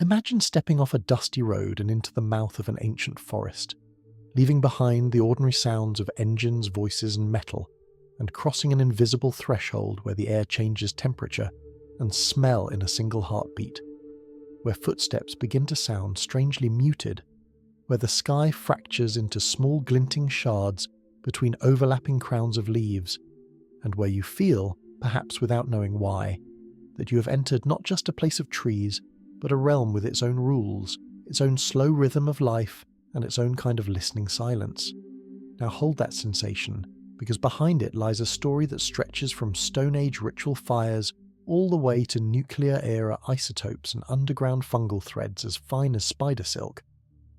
Imagine stepping off a dusty road and into the mouth of an ancient forest, leaving behind the ordinary sounds of engines, voices, and metal, and crossing an invisible threshold where the air changes temperature and smell in a single heartbeat, where footsteps begin to sound strangely muted, where the sky fractures into small glinting shards between overlapping crowns of leaves, and where you feel, perhaps without knowing why, that you have entered not just a place of trees, but a realm with its own rules, its own slow rhythm of life, and its own kind of listening silence. Now hold that sensation, because behind it lies a story that stretches from Stone Age ritual fires all the way to nuclear-era isotopes and underground fungal threads as fine as spider silk.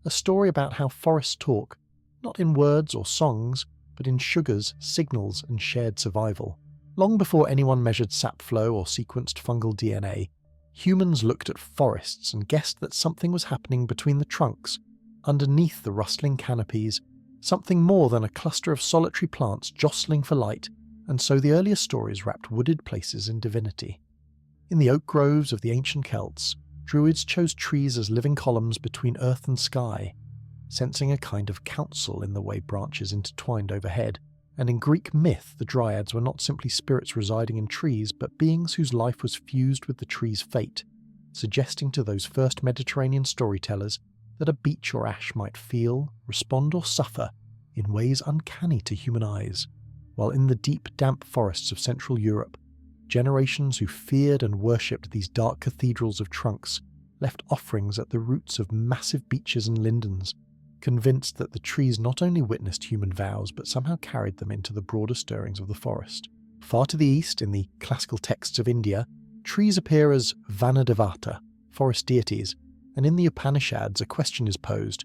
A story about how forests talk, not in words or songs, but in sugars, signals, and shared survival. Long before anyone measured sap flow or sequenced fungal DNA, humans looked at forests and guessed that something was happening between the trunks, underneath the rustling canopies, something more than a cluster of solitary plants jostling for light, and so the earliest stories wrapped wooded places in divinity. In the oak groves of the ancient Celts, Druids chose trees as living columns between earth and sky, sensing a kind of counsel in the way branches intertwined overhead. And in Greek myth, the Dryads were not simply spirits residing in trees, but beings whose life was fused with the tree's fate, suggesting to those first Mediterranean storytellers that a beech or ash might feel, respond, or suffer in ways uncanny to human eyes, while in the deep, damp forests of Central Europe, generations who feared and worshipped these dark cathedrals of trunks left offerings at the roots of massive beeches and lindens, convinced that the trees not only witnessed human vows but somehow carried them into the broader stirrings of the forest. Far to the east, in the classical texts of India, trees appear as Vanadevata, forest deities, and in the Upanishads a question is posed: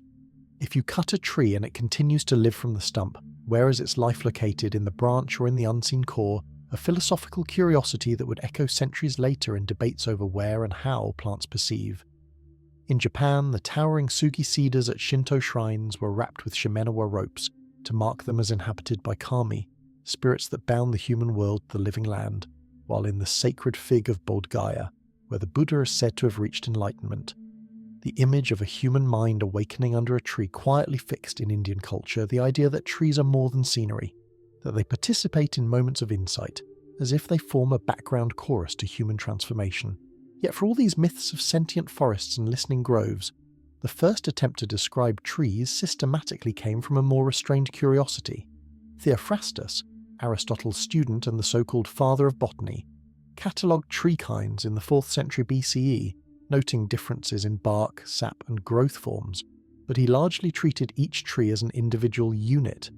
if you cut a tree and it continues to live from the stump, where is its life located, in the branch or in the unseen core? A philosophical curiosity that would echo centuries later in debates over where and how plants perceive. In Japan, the towering Sugi cedars at Shinto shrines were wrapped with shimenawa ropes to mark them as inhabited by kami, spirits that bound the human world to the living land, while in the sacred fig of Bodh Gaya, where the Buddha is said to have reached enlightenment, the image of a human mind awakening under a tree quietly fixed in Indian culture the idea that trees are more than scenery, that they participate in moments of insight, as if they form a background chorus to human transformation. Yet for all these myths of sentient forests and listening groves, the first attempt to describe trees systematically came from a more restrained curiosity. Theophrastus, Aristotle's student and the so-called father of botany, catalogued tree kinds in the 4th century BCE, noting differences in bark, sap, and growth forms, but he largely treated each tree as an individual unit,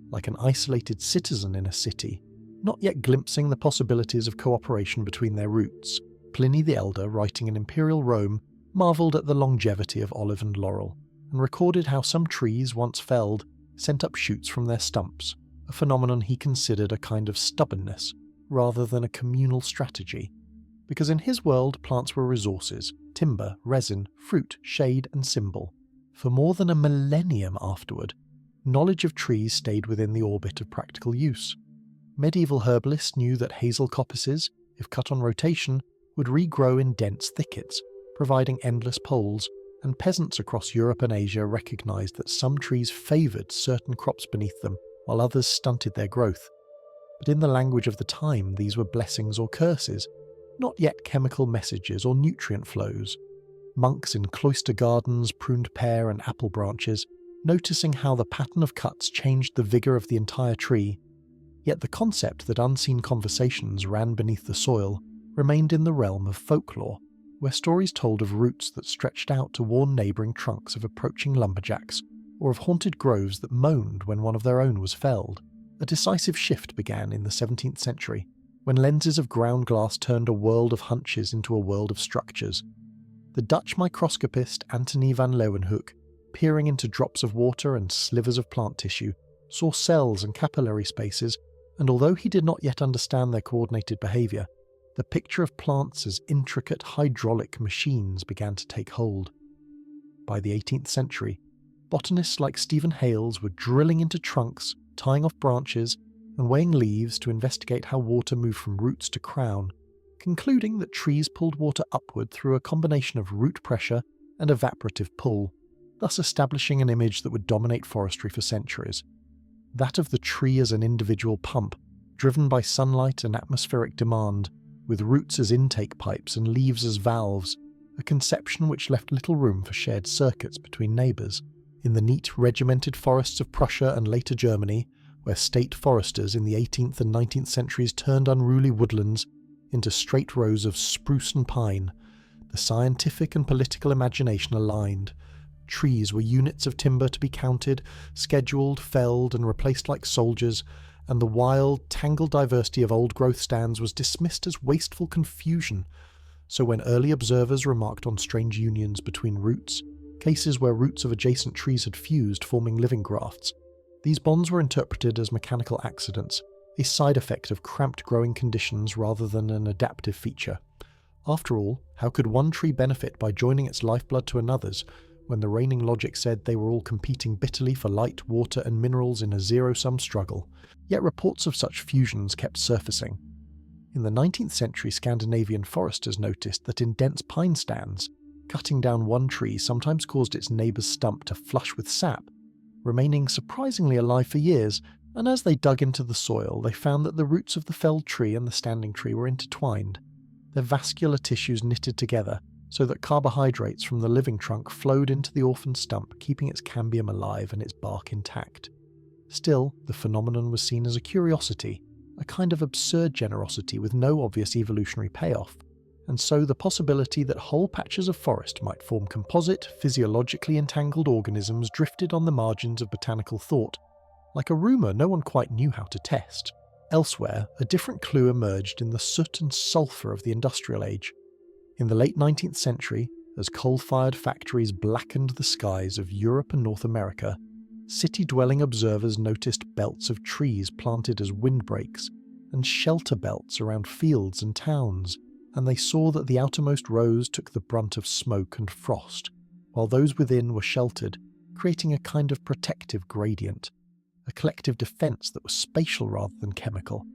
like an isolated citizen in a city, not yet glimpsing the possibilities of cooperation between their roots. Pliny the Elder, writing in imperial Rome, marvelled at the longevity of olive and laurel, and recorded how some trees, once felled, sent up shoots from their stumps, a phenomenon he considered a kind of stubbornness, rather than a communal strategy, because in his world plants were resources, timber, resin, fruit, shade, and symbol. For more than a millennium afterward, knowledge of trees stayed within the orbit of practical use. Medieval herbalists knew that hazel coppices, if cut on rotation, would regrow in dense thickets, providing endless poles, and peasants across Europe and Asia recognized that some trees favored certain crops beneath them, while others stunted their growth. But in the language of the time, these were blessings or curses, not yet chemical messages or nutrient flows. Monks in cloister gardens pruned pear and apple branches, noticing how the pattern of cuts changed the vigor of the entire tree. Yet the concept that unseen conversations ran beneath the soil remained in the realm of folklore, where stories told of roots that stretched out to warn neighbouring trunks of approaching lumberjacks, or of haunted groves that moaned when one of their own was felled. A decisive shift began in the 17th century, when lenses of ground glass turned a world of hunches into a world of structures. The Dutch microscopist Antony van Leeuwenhoek, peering into drops of water and slivers of plant tissue, saw cells and capillary spaces, and although he did not yet understand their coordinated behaviour, the picture of plants as intricate hydraulic machines began to take hold. By the 18th century, botanists like Stephen Hales were drilling into trunks, tying off branches, and weighing leaves to investigate how water moved from roots to crown, concluding that trees pulled water upward through a combination of root pressure and evaporative pull, thus establishing an image that would dominate forestry for centuries. That of the tree as an individual pump, driven by sunlight and atmospheric demand, with roots as intake pipes and leaves as valves, a conception which left little room for shared circuits between neighbours. In the neat, regimented forests of Prussia and later Germany, where state foresters in the 18th and 19th centuries turned unruly woodlands into straight rows of spruce and pine, the scientific and political imagination aligned. Trees were units of timber to be counted, scheduled, felled, and replaced like soldiers, and the wild, tangled diversity of old-growth stands was dismissed as wasteful confusion. So when early observers remarked on strange unions between roots, cases where roots of adjacent trees had fused, forming living grafts, these bonds were interpreted as mechanical accidents, a side effect of cramped growing conditions rather than an adaptive feature. After all, how could one tree benefit by joining its lifeblood to another's, when the reigning logic said they were all competing bitterly for light, water, and minerals in a zero-sum struggle? Yet reports of such fusions kept surfacing. In the 19th century, Scandinavian foresters noticed that in dense pine stands, cutting down one tree sometimes caused its neighbour's stump to flush with sap, remaining surprisingly alive for years, and as they dug into the soil, they found that the roots of the felled tree and the standing tree were intertwined, their vascular tissues knitted together, so that carbohydrates from the living trunk flowed into the orphaned stump, keeping its cambium alive and its bark intact. Still, the phenomenon was seen as a curiosity, a kind of absurd generosity with no obvious evolutionary payoff, and so the possibility that whole patches of forest might form composite, physiologically entangled organisms drifted on the margins of botanical thought, like a rumour no one quite knew how to test. Elsewhere, a different clue emerged in the soot and sulphur of the industrial age. In the late 19th century, as coal-fired factories blackened the skies of Europe and North America, city-dwelling observers noticed belts of trees planted as windbreaks and shelter belts around fields and towns, and they saw that the outermost rows took the brunt of smoke and frost, while those within were sheltered, creating a kind of protective gradient, a collective defence that was spatial rather than chemical,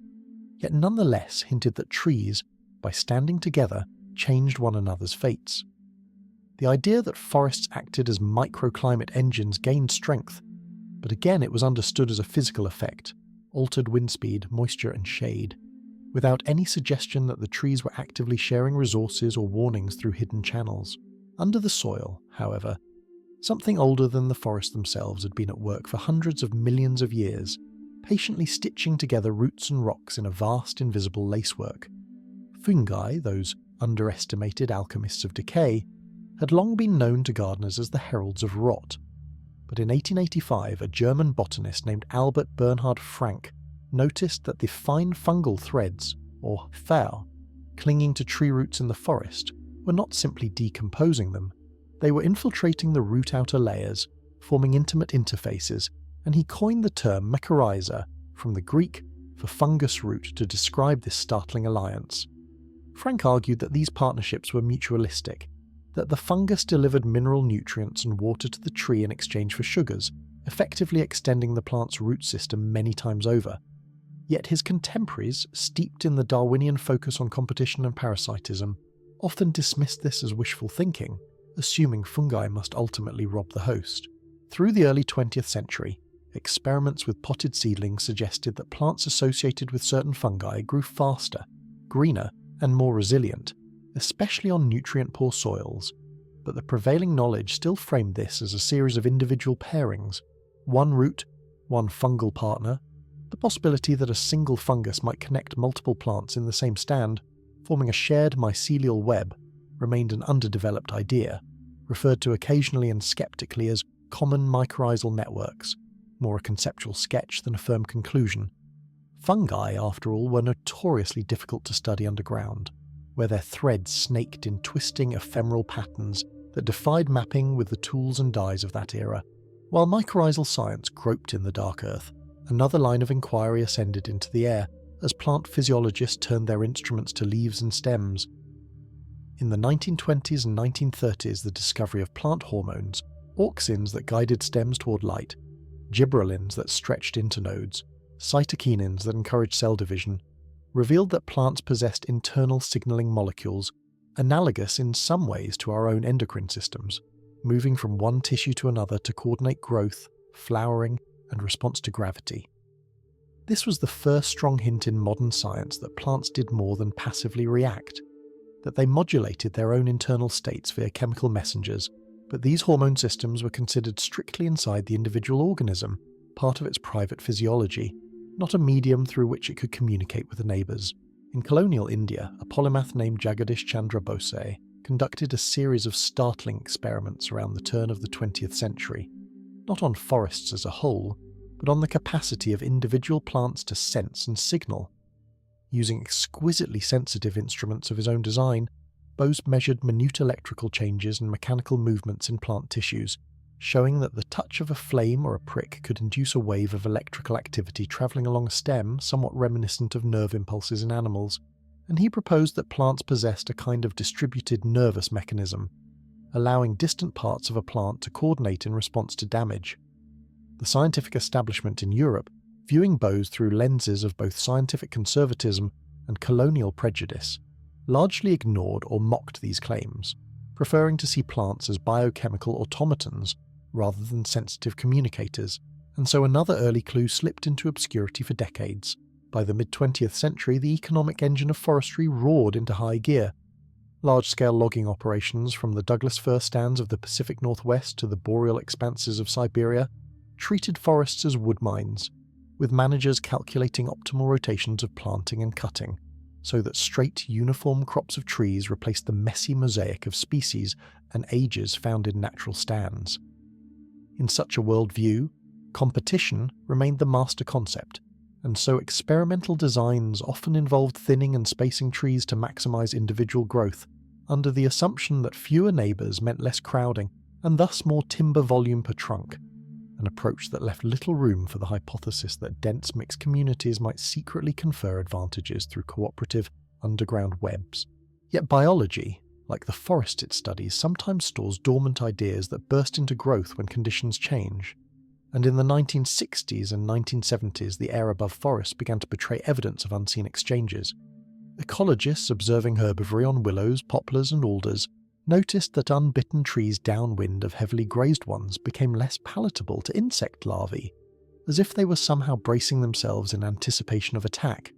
yet nonetheless hinted that trees, by standing together, changed one another's fates. The idea that forests acted as microclimate engines gained strength, but again it was understood as a physical effect, altered wind speed, moisture and shade, without any suggestion that the trees were actively sharing resources or warnings through hidden channels. Under the soil, however, something older than the forests themselves had been at work for hundreds of millions of years, patiently stitching together roots and rocks in a vast invisible lacework. Fungi, those underestimated alchemists of decay, had long been known to gardeners as the heralds of rot. But in 1885, a German botanist named Albert Bernhard Frank noticed that the fine fungal threads, or Fair, clinging to tree roots in the forest were not simply decomposing them, they were infiltrating the root outer layers, forming intimate interfaces, and he coined the term mycorrhiza, from the Greek for fungus root, to describe this startling alliance. Frank argued that these partnerships were mutualistic, that the fungus delivered mineral nutrients and water to the tree in exchange for sugars, effectively extending the plant's root system many times over. Yet his contemporaries, steeped in the Darwinian focus on competition and parasitism, often dismissed this as wishful thinking, assuming fungi must ultimately rob the host. Through the early 20th century, experiments with potted seedlings suggested that plants associated with certain fungi grew faster, greener, and more resilient, especially on nutrient-poor soils, but the prevailing knowledge still framed this as a series of individual pairings, one root, one fungal partner. The possibility that a single fungus might connect multiple plants in the same stand, forming a shared mycelial web, remained an underdeveloped idea, referred to occasionally and skeptically as common mycorrhizal networks, more a conceptual sketch than a firm conclusion. Fungi, after all, were notoriously difficult to study underground, where their threads snaked in twisting ephemeral patterns that defied mapping with the tools and dyes of that era. While mycorrhizal science groped in the dark earth, another line of inquiry ascended into the air as plant physiologists turned their instruments to leaves and stems. In the 1920s and 1930s, the discovery of plant hormones, auxins that guided stems toward light, gibberellins that stretched internodes, cytokinins that encouraged cell division, revealed that plants possessed internal signaling molecules analogous in some ways to our own endocrine systems, moving from one tissue to another to coordinate growth, flowering, and response to gravity. This was the first strong hint in modern science that plants did more than passively react, that they modulated their own internal states via chemical messengers, but these hormone systems were considered strictly inside the individual organism, part of its private physiology, not a medium through which it could communicate with the neighbours. In colonial India, a polymath named Jagadish Chandra Bose conducted a series of startling experiments around the turn of the 20th century, not on forests as a whole, but on the capacity of individual plants to sense and signal. Using exquisitely sensitive instruments of his own design, Bose measured minute electrical changes and mechanical movements in plant tissues, showing that the touch of a flame or a prick could induce a wave of electrical activity travelling along a stem somewhat reminiscent of nerve impulses in animals, and he proposed that plants possessed a kind of distributed nervous mechanism, allowing distant parts of a plant to coordinate in response to damage. The scientific establishment in Europe, viewing Bose through lenses of both scientific conservatism and colonial prejudice, largely ignored or mocked these claims, preferring to see plants as biochemical automatons rather than sensitive communicators, and so another early clue slipped into obscurity for decades. By the mid-20th century, the economic engine of forestry roared into high gear. Large-scale logging operations from the Douglas fir stands of the Pacific Northwest to the boreal expanses of Siberia treated forests as wood mines, with managers calculating optimal rotations of planting and cutting, so that straight, uniform crops of trees replaced the messy mosaic of species and ages found in natural stands. In such a worldview, competition remained the master concept, and so experimental designs often involved thinning and spacing trees to maximize individual growth, under the assumption that fewer neighbors meant less crowding, and thus more timber volume per trunk, an approach that left little room for the hypothesis that dense mixed communities might secretly confer advantages through cooperative underground webs. Yet biology, like the forest it studies, sometimes stores dormant ideas that burst into growth when conditions change. And in the 1960s and 1970s, the air above forests began to betray evidence of unseen exchanges. Ecologists observing herbivory on willows, poplars and alders noticed that unbitten trees downwind of heavily grazed ones became less palatable to insect larvae, as if they were somehow bracing themselves in anticipation of attack.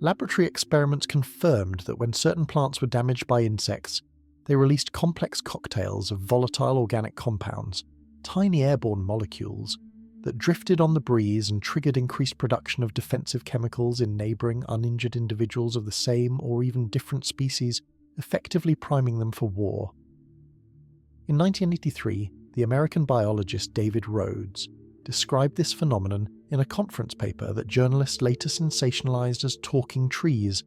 Laboratory experiments confirmed that when certain plants were damaged by insects, they released complex cocktails of volatile organic compounds, tiny airborne molecules, that drifted on the breeze and triggered increased production of defensive chemicals in neighbouring uninjured individuals of the same or even different species, effectively priming them for war. In 1983, the American biologist David Rhodes described this phenomenon in a conference paper that journalists later sensationalized as talking trees,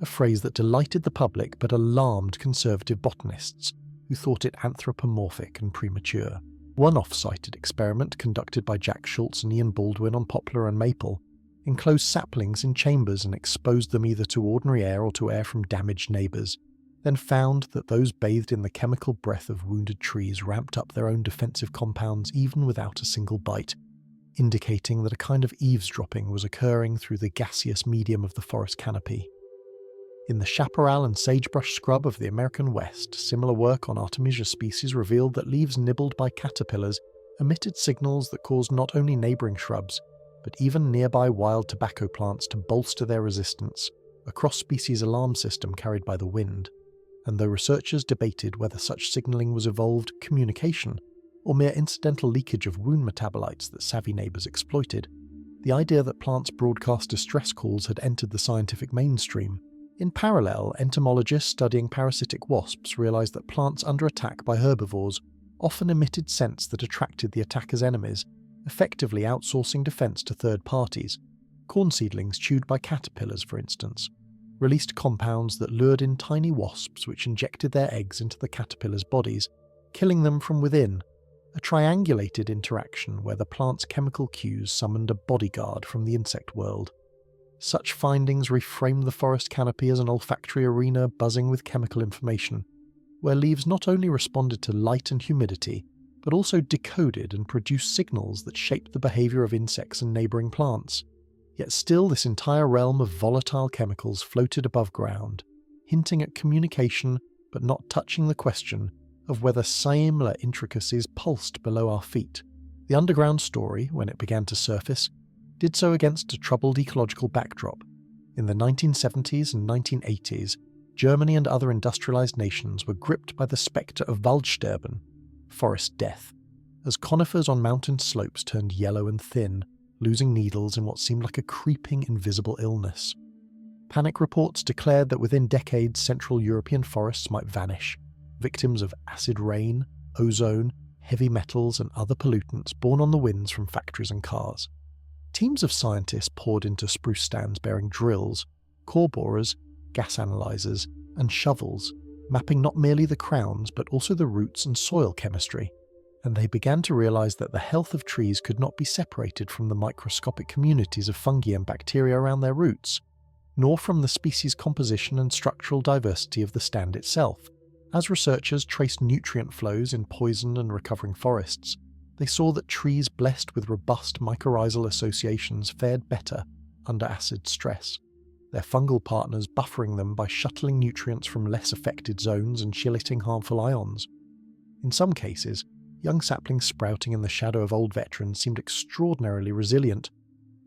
a phrase that delighted the public but alarmed conservative botanists who thought it anthropomorphic and premature. One off-cited experiment conducted by Jack Schultz and Ian Baldwin on poplar and maple enclosed saplings in chambers and exposed them either to ordinary air or to air from damaged neighbours, then found that those bathed in the chemical breath of wounded trees ramped up their own defensive compounds even without a single bite, indicating that a kind of eavesdropping was occurring through the gaseous medium of the forest canopy. In the chaparral and sagebrush scrub of the American West, similar work on Artemisia species revealed that leaves nibbled by caterpillars emitted signals that caused not only neighbouring shrubs, but even nearby wild tobacco plants to bolster their resistance, a cross-species alarm system carried by the wind. And though researchers debated whether such signalling was evolved communication or mere incidental leakage of wound metabolites that savvy neighbours exploited, the idea that plants broadcast distress calls had entered the scientific mainstream. In parallel, entomologists studying parasitic wasps realised that plants under attack by herbivores often emitted scents that attracted the attacker's enemies, effectively outsourcing defence to third parties. Corn seedlings chewed by caterpillars, for instance, released compounds that lured in tiny wasps which injected their eggs into the caterpillars' bodies, killing them from within, a triangulated interaction where the plant's chemical cues summoned a bodyguard from the insect world. Such findings reframed the forest canopy as an olfactory arena buzzing with chemical information, where leaves not only responded to light and humidity, but also decoded and produced signals that shaped the behaviour of insects and neighbouring plants. Yet still this entire realm of volatile chemicals floated above ground, hinting at communication but not touching the question of whether similar intricacies pulsed below our feet. The underground story, when it began to surface, did so against a troubled ecological backdrop. In the 1970s and 1980s, Germany and other industrialized nations were gripped by the spectre of Waldsterben, forest death, as conifers on mountain slopes turned yellow and thin, losing needles in what seemed like a creeping invisible illness. Panic reports declared that within decades Central European forests might vanish, victims of acid rain, ozone, heavy metals and other pollutants borne on the winds from factories and cars. Teams of scientists poured into spruce stands bearing drills, core borers, gas analyzers, and shovels, mapping not merely the crowns but also the roots and soil chemistry. And they began to realize that the health of trees could not be separated from the microscopic communities of fungi and bacteria around their roots, nor from the species composition and structural diversity of the stand itself. As researchers traced nutrient flows in poisoned and recovering forests, they saw that trees blessed with robust mycorrhizal associations fared better under acid stress, their fungal partners buffering them by shuttling nutrients from less affected zones and chelating harmful ions. In some cases, young saplings sprouting in the shadow of old veterans seemed extraordinarily resilient,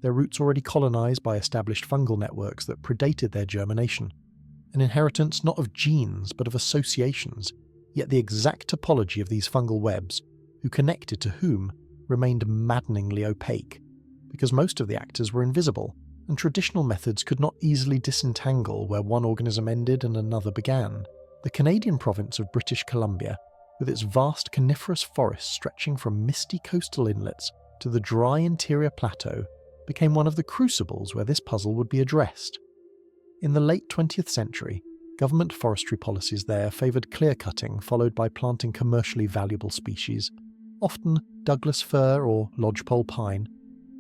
their roots already colonized by established fungal networks that predated their germination. An inheritance not of genes but of associations, yet the exact topology of these fungal webs, who connected to whom, remained maddeningly opaque, because most of the actors were invisible, and traditional methods could not easily disentangle where one organism ended and another began. The Canadian province of British Columbia, with its vast coniferous forests stretching from misty coastal inlets to the dry interior plateau, became one of the crucibles where this puzzle would be addressed. In the late 20th century, government forestry policies there favoured clear-cutting followed by planting commercially valuable species, often Douglas fir or lodgepole pine,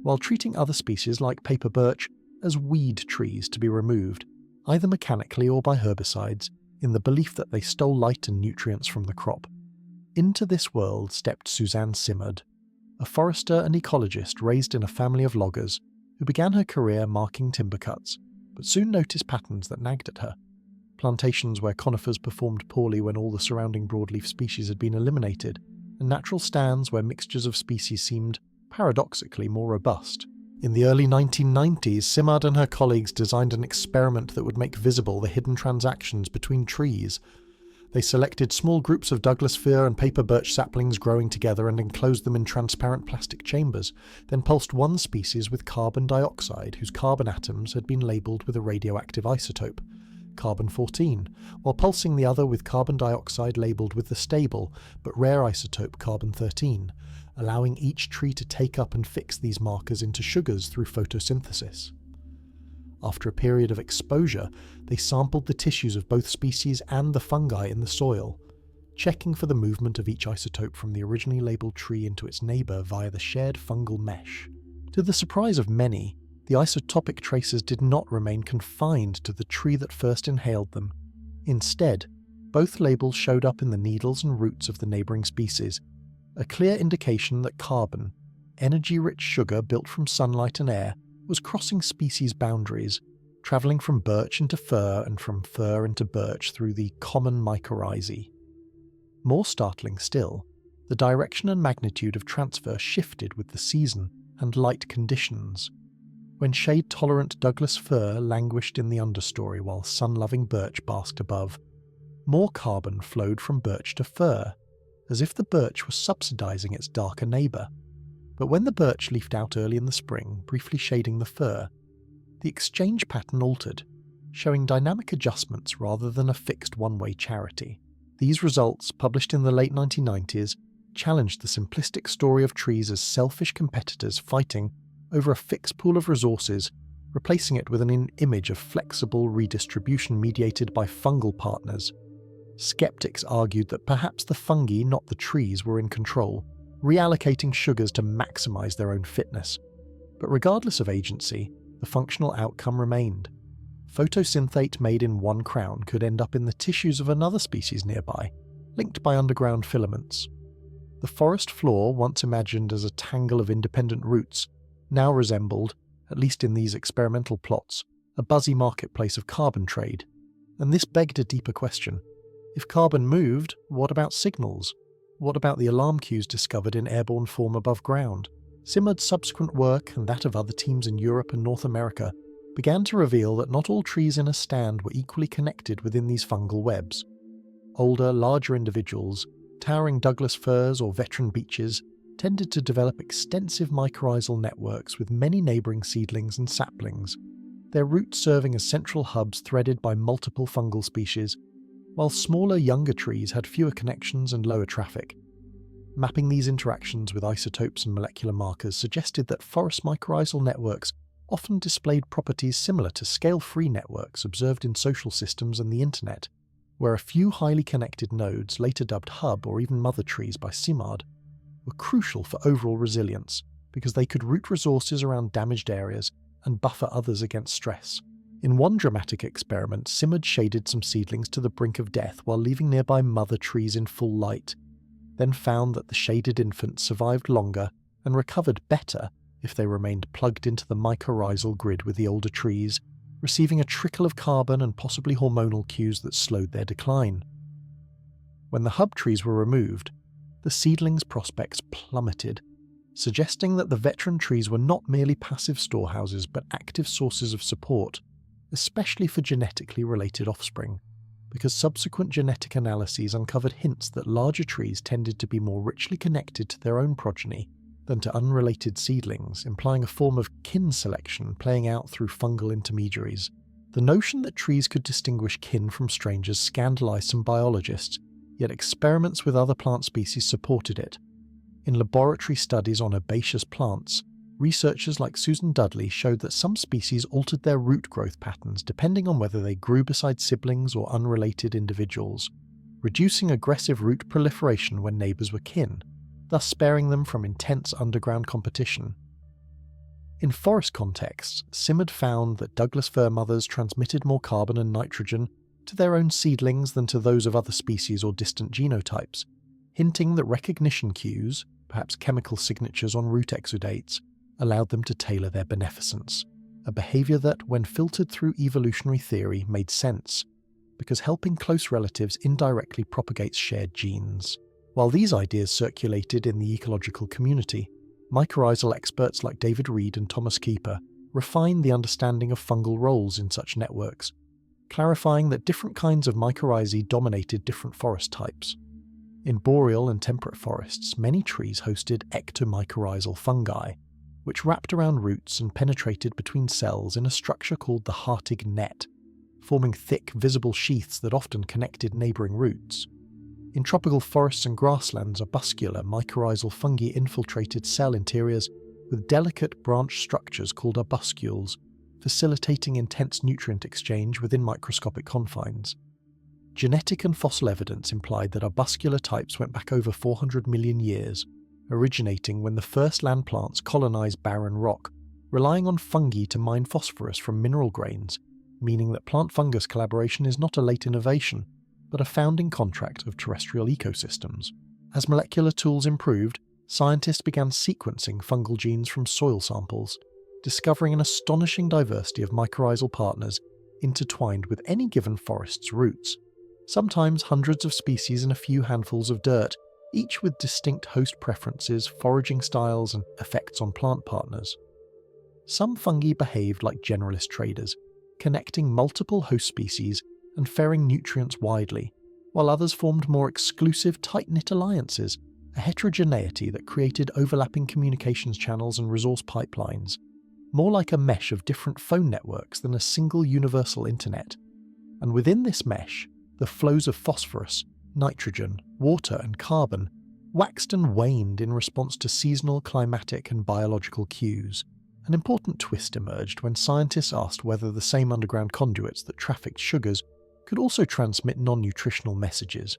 while treating other species like paper birch as weed trees to be removed, either mechanically or by herbicides, in the belief that they stole light and nutrients from the crop. Into this world stepped Suzanne Simard, a forester and ecologist raised in a family of loggers, who began her career marking timber cuts, but soon noticed patterns that nagged at her. Plantations where conifers performed poorly when all the surrounding broadleaf species had been eliminated, and natural stands where mixtures of species seemed, paradoxically, more robust. In the early 1990s, Simard and her colleagues designed an experiment that would make visible the hidden transactions between trees. They selected small groups of Douglas fir and paper birch saplings growing together and enclosed them in transparent plastic chambers, then pulsed one species with carbon dioxide whose carbon atoms had been labelled with a radioactive isotope, carbon-14, while pulsing the other with carbon dioxide labelled with the stable but rare isotope carbon-13, allowing each tree to take up and fix these markers into sugars through photosynthesis. After a period of exposure, they sampled the tissues of both species and the fungi in the soil, checking for the movement of each isotope from the originally labelled tree into its neighbour via the shared fungal mesh. To the surprise of many, the isotopic tracers did not remain confined to the tree that first inhaled them. Instead, both labels showed up in the needles and roots of the neighbouring species, a clear indication that carbon, energy-rich sugar built from sunlight and air, was crossing species boundaries, travelling from birch into fir and from fir into birch through the common mycorrhizae. More startling still, the direction and magnitude of transfer shifted with the season and light conditions. When shade-tolerant Douglas fir languished in the understory while sun-loving birch basked above, more carbon flowed from birch to fir, as if the birch was subsidising its darker neighbour. But when the birch leafed out early in the spring, briefly shading the fir, the exchange pattern altered, showing dynamic adjustments rather than a fixed one-way charity. These results, published in the late 1990s, challenged the simplistic story of trees as selfish competitors fighting over a fixed pool of resources, replacing it with an image of flexible redistribution mediated by fungal partners. Skeptics argued that perhaps the fungi, not the trees, were in control, reallocating sugars to maximize their own fitness. But regardless of agency, the functional outcome remained. Photosynthate made in one crown could end up in the tissues of another species nearby, linked by underground filaments. The forest floor, once imagined as a tangle of independent roots, now resembled at least in these experimental plots, a buzzy marketplace of carbon trade. And this begged a deeper question. If carbon moved, what about signals? What about the alarm cues discovered in airborne form above ground? Simard's subsequent work, and that of other teams in Europe and North America, began to reveal that not all trees in a stand were equally connected within these fungal webs. Older, larger individuals, towering Douglas firs or veteran beeches, tended to develop extensive mycorrhizal networks with many neighbouring seedlings and saplings, their roots serving as central hubs threaded by multiple fungal species, while smaller, younger trees had fewer connections and lower traffic. Mapping these interactions with isotopes and molecular markers suggested that forest mycorrhizal networks often displayed properties similar to scale-free networks observed in social systems and the internet, where a few highly connected nodes, later dubbed hub or even mother trees by Simard, were crucial for overall resilience because they could root resources around damaged areas and buffer others against stress. In one dramatic experiment, Simard shaded some seedlings to the brink of death while leaving nearby mother trees in full light, then found that the shaded infants survived longer and recovered better if they remained plugged into the mycorrhizal grid with the older trees, receiving a trickle of carbon and possibly hormonal cues that slowed their decline. When the hub trees were removed, the seedlings' prospects plummeted, suggesting that the veteran trees were not merely passive storehouses but active sources of support, especially for genetically related offspring, because subsequent genetic analyses uncovered hints that larger trees tended to be more richly connected to their own progeny than to unrelated seedlings, implying a form of kin selection playing out through fungal intermediaries. The notion that trees could distinguish kin from strangers scandalized some biologists, yet experiments with other plant species supported it. In laboratory studies on herbaceous plants, researchers like Susan Dudley showed that some species altered their root growth patterns depending on whether they grew beside siblings or unrelated individuals, reducing aggressive root proliferation when neighbours were kin, thus sparing them from intense underground competition. In forest contexts, Simard found that Douglas fir mothers transmitted more carbon and nitrogen to their own seedlings than to those of other species or distant genotypes, hinting that recognition cues, perhaps chemical signatures on root exudates, allowed them to tailor their beneficence, a behaviour that, when filtered through evolutionary theory, made sense, because helping close relatives indirectly propagates shared genes. While these ideas circulated in the ecological community, mycorrhizal experts like David Reed and Thomas Keeper refined the understanding of fungal roles in such networks, clarifying that different kinds of mycorrhizae dominated different forest types. In boreal and temperate forests, many trees hosted ectomycorrhizal fungi, which wrapped around roots and penetrated between cells in a structure called the Hartig net, forming thick, visible sheaths that often connected neighbouring roots. In tropical forests and grasslands, arbuscular mycorrhizal fungi infiltrated cell interiors with delicate branch structures called arbuscules, facilitating intense nutrient exchange within microscopic confines. Genetic and fossil evidence implied that arbuscular types went back over 400 million years, originating when the first land plants colonized barren rock, relying on fungi to mine phosphorus from mineral grains, meaning that plant-fungus collaboration is not a late innovation, but a founding contract of terrestrial ecosystems. As molecular tools improved, scientists began sequencing fungal genes from soil samples, discovering an astonishing diversity of mycorrhizal partners intertwined with any given forest's roots, sometimes hundreds of species in a few handfuls of dirt, each with distinct host preferences, foraging styles, and effects on plant partners. Some fungi behaved like generalist traders, connecting multiple host species and ferring nutrients widely, while others formed more exclusive, tight-knit alliances, a heterogeneity that created overlapping communications channels and resource pipelines, more like a mesh of different phone networks than a single universal internet. And within this mesh, the flows of phosphorus, nitrogen, water, and carbon waxed and waned in response to seasonal, climatic, and biological cues. An important twist emerged when scientists asked whether the same underground conduits that trafficked sugars could also transmit non-nutritional messages.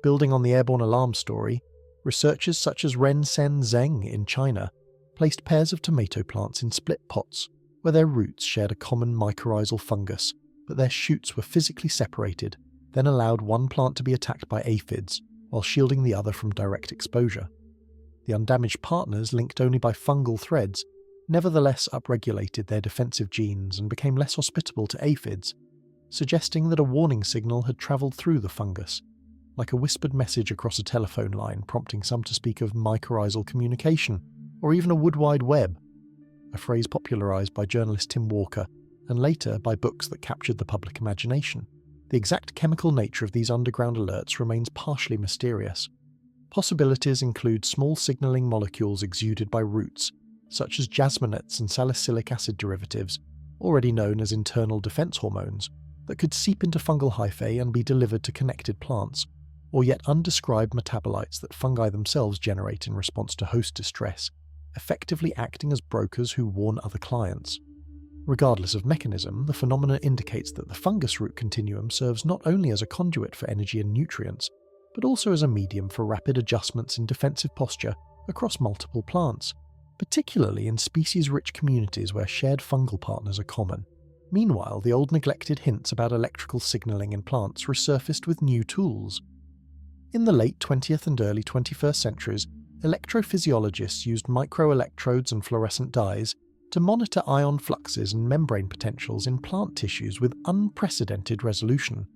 Building on the airborne alarm story, researchers such as Ren Sen Zheng in China placed pairs of tomato plants in split pots where their roots shared a common mycorrhizal fungus, but their shoots were physically separated, then allowed one plant to be attacked by aphids while shielding the other from direct exposure. The undamaged partners, linked only by fungal threads, nevertheless upregulated their defensive genes and became less hospitable to aphids, suggesting that a warning signal had travelled through the fungus, like a whispered message across a telephone line prompting some to speak of mycorrhizal communication, or even a wood wide web, a phrase popularised by journalist Tim Walker and later by books that captured the public imagination. The exact chemical nature of these underground alerts remains partially mysterious. Possibilities include small signalling molecules exuded by roots, such as jasmonets and salicylic acid derivatives, already known as internal defence hormones, that could seep into fungal hyphae and be delivered to connected plants, or yet undescribed metabolites that fungi themselves generate in response to host distress, effectively acting as brokers who warn other clients. Regardless of mechanism, the phenomenon indicates that the fungus root continuum serves not only as a conduit for energy and nutrients, but also as a medium for rapid adjustments in defensive posture across multiple plants, particularly in species-rich communities where shared fungal partners are common. Meanwhile, the old neglected hints about electrical signalling in plants resurfaced with new tools. In the late 20th and early 21st centuries, electrophysiologists used microelectrodes and fluorescent dyes to monitor ion fluxes and membrane potentials in plant tissues with unprecedented resolution,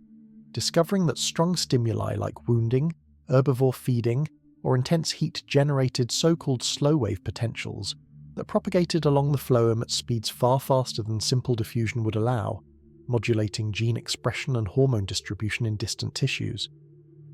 discovering that strong stimuli like wounding, herbivore feeding, or intense heat generated so-called slow-wave potentials that propagated along the phloem at speeds far faster than simple diffusion would allow, modulating gene expression and hormone distribution in distant tissues.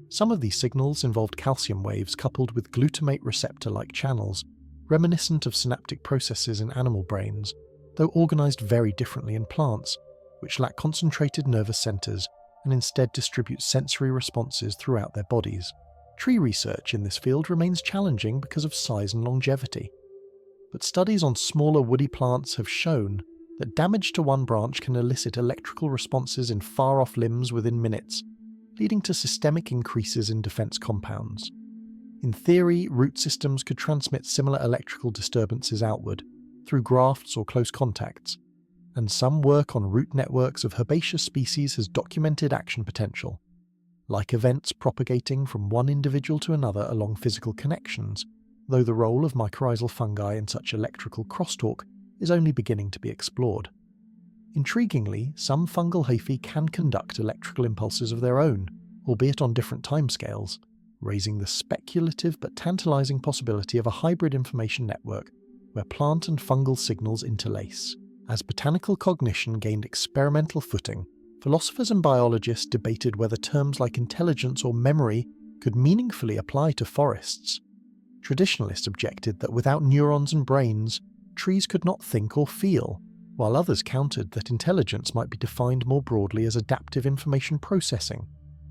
Some of these signals involved calcium waves coupled with glutamate receptor-like channels, reminiscent of synaptic processes in animal brains, though organized very differently in plants, which lack concentrated nervous centers and instead distribute sensory responses throughout their bodies. Tree research in this field remains challenging because of size and longevity, but studies on smaller woody plants have shown that damage to one branch can elicit electrical responses in far-off limbs within minutes, leading to systemic increases in defense compounds. In theory, root systems could transmit similar electrical disturbances outward, through grafts or close contacts, and some work on root networks of herbaceous species has documented action potential, like events propagating from one individual to another along physical connections, though the role of mycorrhizal fungi in such electrical crosstalk is only beginning to be explored. Intriguingly, some fungal hyphae can conduct electrical impulses of their own, albeit on different timescales, raising the speculative but tantalizing possibility of a hybrid information network where plant and fungal signals interlace. As botanical cognition gained experimental footing, philosophers and biologists debated whether terms like intelligence or memory could meaningfully apply to forests. Traditionalists objected that without neurons and brains, trees could not think or feel, while others countered that intelligence might be defined more broadly as adaptive information processing,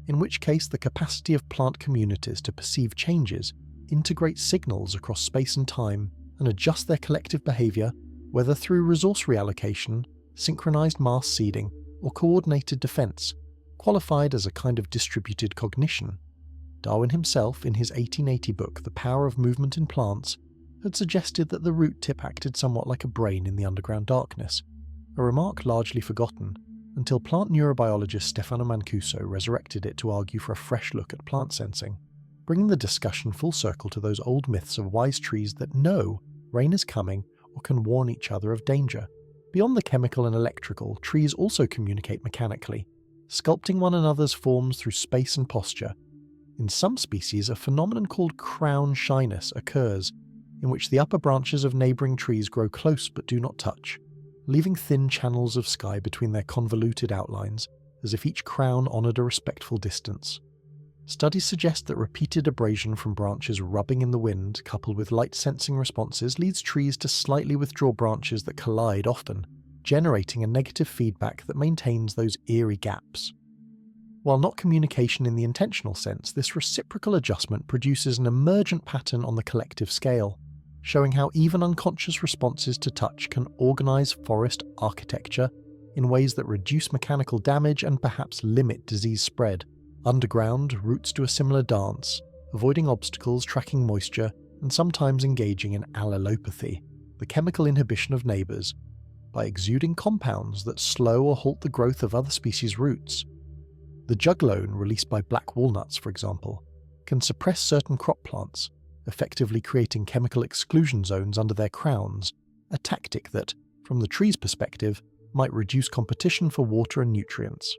in which case the capacity of plant communities to perceive changes, integrate signals across space and time, and adjust their collective behaviour, whether through resource reallocation, synchronized mass seeding, or coordinated defense, qualified as a kind of distributed cognition. Darwin himself, in his 1880 book The Power of Movement in Plants, had suggested that the root tip acted somewhat like a brain in the underground darkness, a remark largely forgotten until plant neurobiologist Stefano Mancuso resurrected it to argue for a fresh look at plant sensing, bringing the discussion full circle to those old myths of wise trees that know rain is coming or can warn each other of danger. Beyond the chemical and electrical, trees also communicate mechanically, sculpting one another's forms through space and posture. In some species, a phenomenon called crown shyness occurs, in which the upper branches of neighbouring trees grow close but do not touch, leaving thin channels of sky between their convoluted outlines, as if each crown honoured a respectful distance. Studies suggest that repeated abrasion from branches rubbing in the wind, coupled with light-sensing responses, leads trees to slightly withdraw branches that collide often, generating a negative feedback that maintains those eerie gaps. While not communication in the intentional sense, this reciprocal adjustment produces an emergent pattern on the collective scale, showing how even unconscious responses to touch can organise forest architecture in ways that reduce mechanical damage and perhaps limit disease spread. Underground, roots do a similar dance, avoiding obstacles, tracking moisture, and sometimes engaging in allelopathy, the chemical inhibition of neighbours, by exuding compounds that slow or halt the growth of other species' roots. The juglone released by black walnuts, for example, can suppress certain crop plants, effectively creating chemical exclusion zones under their crowns, a tactic that, from the tree's perspective, might reduce competition for water and nutrients.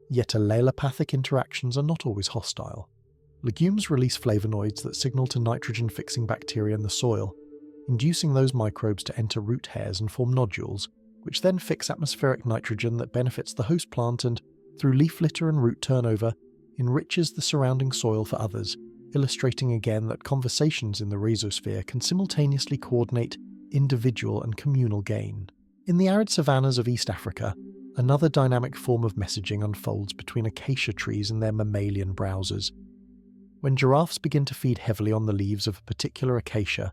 Yet allelopathic interactions are not always hostile. Legumes release flavonoids that signal to nitrogen-fixing bacteria in the soil, inducing those microbes to enter root hairs and form nodules, which then fix atmospheric nitrogen that benefits the host plant and, through leaf litter and root turnover, enriches the surrounding soil for others, illustrating again that conversations in the rhizosphere can simultaneously coordinate individual and communal gain. In the arid savannas of East Africa, another dynamic form of messaging unfolds between acacia trees and their mammalian browsers. When giraffes begin to feed heavily on the leaves of a particular acacia,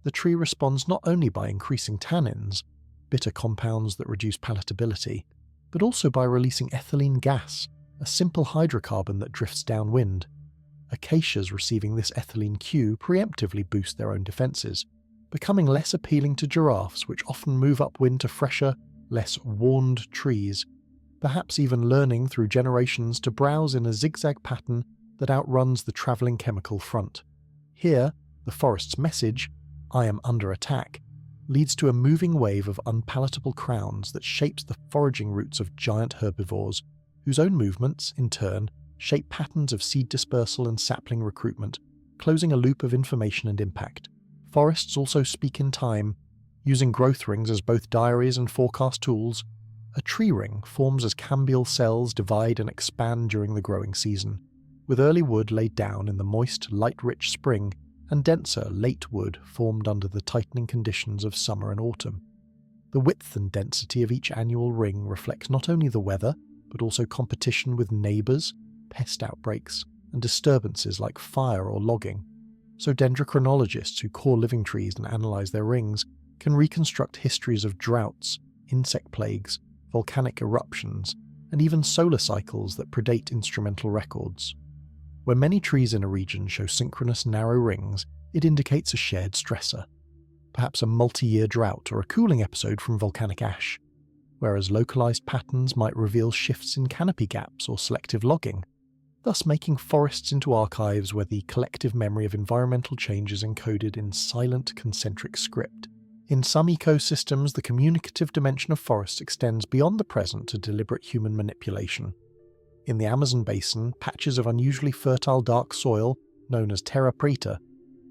the tree responds not only by increasing tannins, bitter compounds that reduce palatability, but also by releasing ethylene gas, a simple hydrocarbon that drifts downwind. Acacias receiving this ethylene cue preemptively boost their own defences, becoming less appealing to giraffes, which often move upwind to fresher, less warned trees, perhaps even learning through generations to browse in a zigzag pattern that outruns the travelling chemical front. Here, the forest's message, "I am under attack," leads to a moving wave of unpalatable crowns that shapes the foraging routes of giant herbivores, whose own movements, in turn, shape patterns of seed dispersal and sapling recruitment, closing a loop of information and impact. Forests also speak in time. Using growth rings as both diaries and forecast tools, a tree ring forms as cambial cells divide and expand during the growing season, with early wood laid down in the moist, light-rich spring and denser, late wood formed under the tightening conditions of summer and autumn. The width and density of each annual ring reflects not only the weather, but also competition with neighbours, pest outbreaks, and disturbances like fire or logging. So dendrochronologists who core living trees and analyse their rings can reconstruct histories of droughts, insect plagues, volcanic eruptions, and even solar cycles that predate instrumental records. Where many trees in a region show synchronous narrow rings, it indicates a shared stressor, perhaps a multi-year drought or a cooling episode from volcanic ash, whereas localised patterns might reveal shifts in canopy gaps or selective logging, thus making forests into archives where the collective memory of environmental change is encoded in silent concentric script. In some ecosystems, the communicative dimension of forests extends beyond the present to deliberate human manipulation. In the Amazon basin, patches of unusually fertile dark soil, known as terra preta,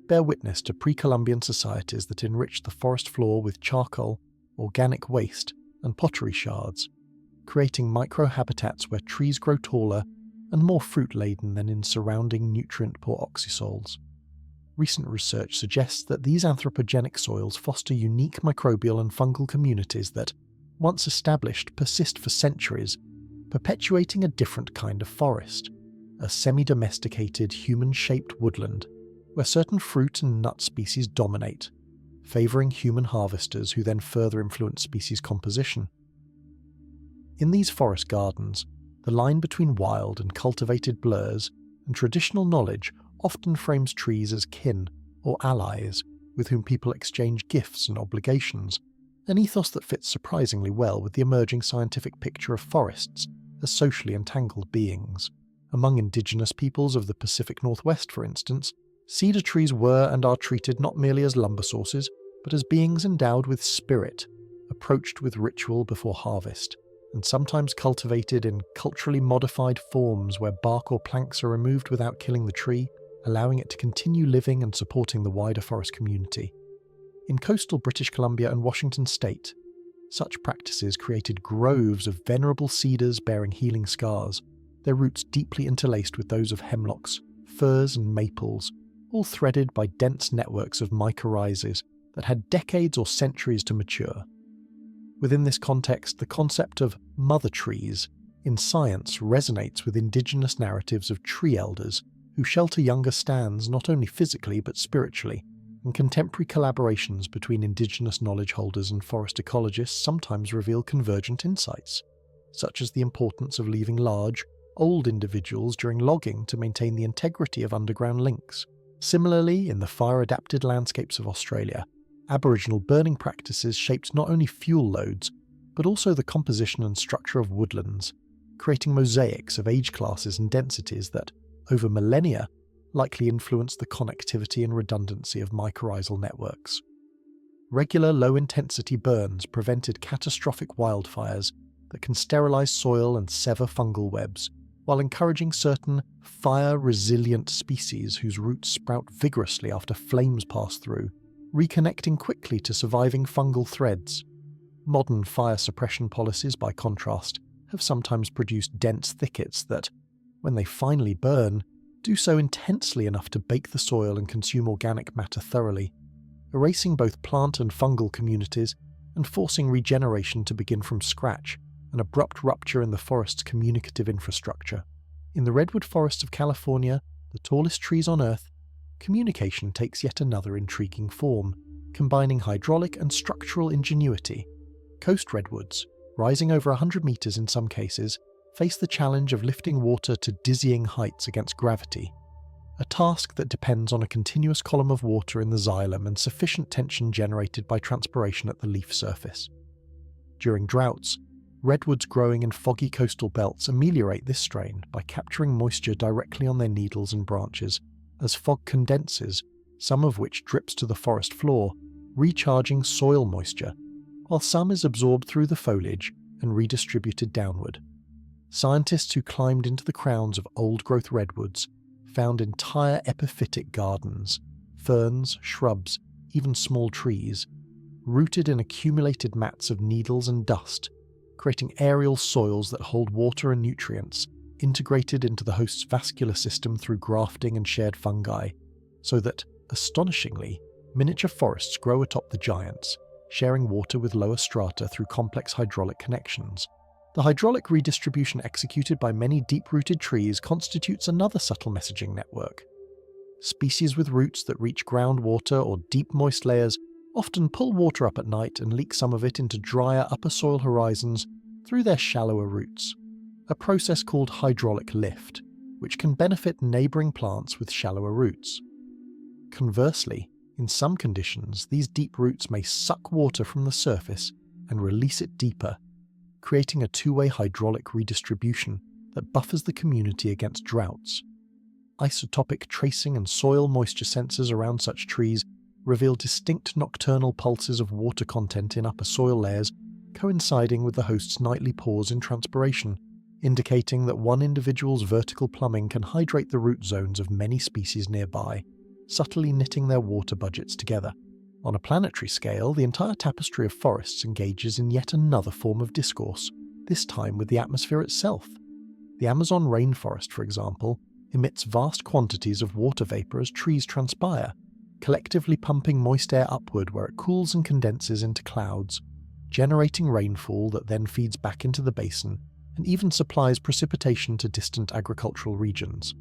bear witness to pre-Columbian societies that enrich the forest floor with charcoal, organic waste, and pottery shards, creating microhabitats where trees grow taller and more fruit-laden than in surrounding nutrient-poor oxysols. Recent research suggests that these anthropogenic soils foster unique microbial and fungal communities that, once established, persist for centuries, perpetuating a different kind of forest, a semi-domesticated, human-shaped woodland, where certain fruit and nut species dominate, favouring human harvesters who then further influence species composition. In these forest gardens, the line between wild and cultivated blurs, and traditional knowledge often frames trees as kin or allies with whom people exchange gifts and obligations, an ethos that fits surprisingly well with the emerging scientific picture of forests as socially entangled beings. Among indigenous peoples of the Pacific Northwest, for instance, cedar trees were and are treated not merely as lumber sources, but as beings endowed with spirit, approached with ritual before harvest, and sometimes cultivated in culturally modified forms where bark or planks are removed without killing the tree, allowing it to continue living and supporting the wider forest community. In coastal British Columbia and Washington state, such practices created groves of venerable cedars bearing healing scars, their roots deeply interlaced with those of hemlocks, firs and maples, all threaded by dense networks of mycorrhizas that had decades or centuries to mature. Within this context, the concept of mother trees in science resonates with indigenous narratives of tree elders who shelter younger stands not only physically but spiritually, and contemporary collaborations between indigenous knowledge holders and forest ecologists sometimes reveal convergent insights, such as the importance of leaving large, old individuals during logging to maintain the integrity of underground links. Similarly, in the fire-adapted landscapes of Australia, Aboriginal burning practices shaped not only fuel loads, but also the composition and structure of woodlands, creating mosaics of age classes and densities that, over millennia, likely influenced the connectivity and redundancy of mycorrhizal networks. Regular low-intensity burns prevented catastrophic wildfires that can sterilize soil and sever fungal webs, while encouraging certain fire-resilient species whose roots sprout vigorously after flames pass through, reconnecting quickly to surviving fungal threads. Modern fire suppression policies, by contrast, have sometimes produced dense thickets that, when they finally burn, do so intensely enough to bake the soil and consume organic matter thoroughly, erasing both plant and fungal communities and forcing regeneration to begin from scratch, an abrupt rupture in the forest's communicative infrastructure. In the redwood forests of California, the tallest trees on Earth, communication takes yet another intriguing form, combining hydraulic and structural ingenuity. Coast redwoods, rising over 100 meters in some cases, face the challenge of lifting water to dizzying heights against gravity, a task that depends on a continuous column of water in the xylem and sufficient tension generated by transpiration at the leaf surface. During droughts, redwoods growing in foggy coastal belts ameliorate this strain by capturing moisture directly on their needles and branches as fog condenses, some of which drips to the forest floor, recharging soil moisture, while some is absorbed through the foliage and redistributed downward. Scientists who climbed into the crowns of old-growth redwoods found entire epiphytic gardens, ferns, shrubs, even small trees, rooted in accumulated mats of needles and dust, creating aerial soils that hold water and nutrients, integrated into the host's vascular system through grafting and shared fungi, so that, astonishingly, miniature forests grow atop the giants, sharing water with lower strata through complex hydraulic connections. The hydraulic redistribution executed by many deep-rooted trees constitutes another subtle messaging network. Species with roots that reach groundwater or deep moist layers often pull water up at night and leak some of it into drier upper soil horizons through their shallower roots, a process called hydraulic lift, which can benefit neighbouring plants with shallower roots. Conversely, in some conditions, these deep roots may suck water from the surface and release it deeper, creating a two-way hydraulic redistribution that buffers the community against droughts. Isotopic tracing and soil moisture sensors around such trees reveal distinct nocturnal pulses of water content in upper soil layers coinciding with the host's nightly pause in transpiration, indicating that one individual's vertical plumbing can hydrate the root zones of many species nearby, subtly knitting their water budgets together. On a planetary scale, the entire tapestry of forests engages in yet another form of discourse, this time with the atmosphere itself. The Amazon rainforest, for example, emits vast quantities of water vapor as trees transpire, collectively pumping moist air upward where it cools and condenses into clouds, generating rainfall that then feeds back into the basin and even supplies precipitation to distant agricultural regions.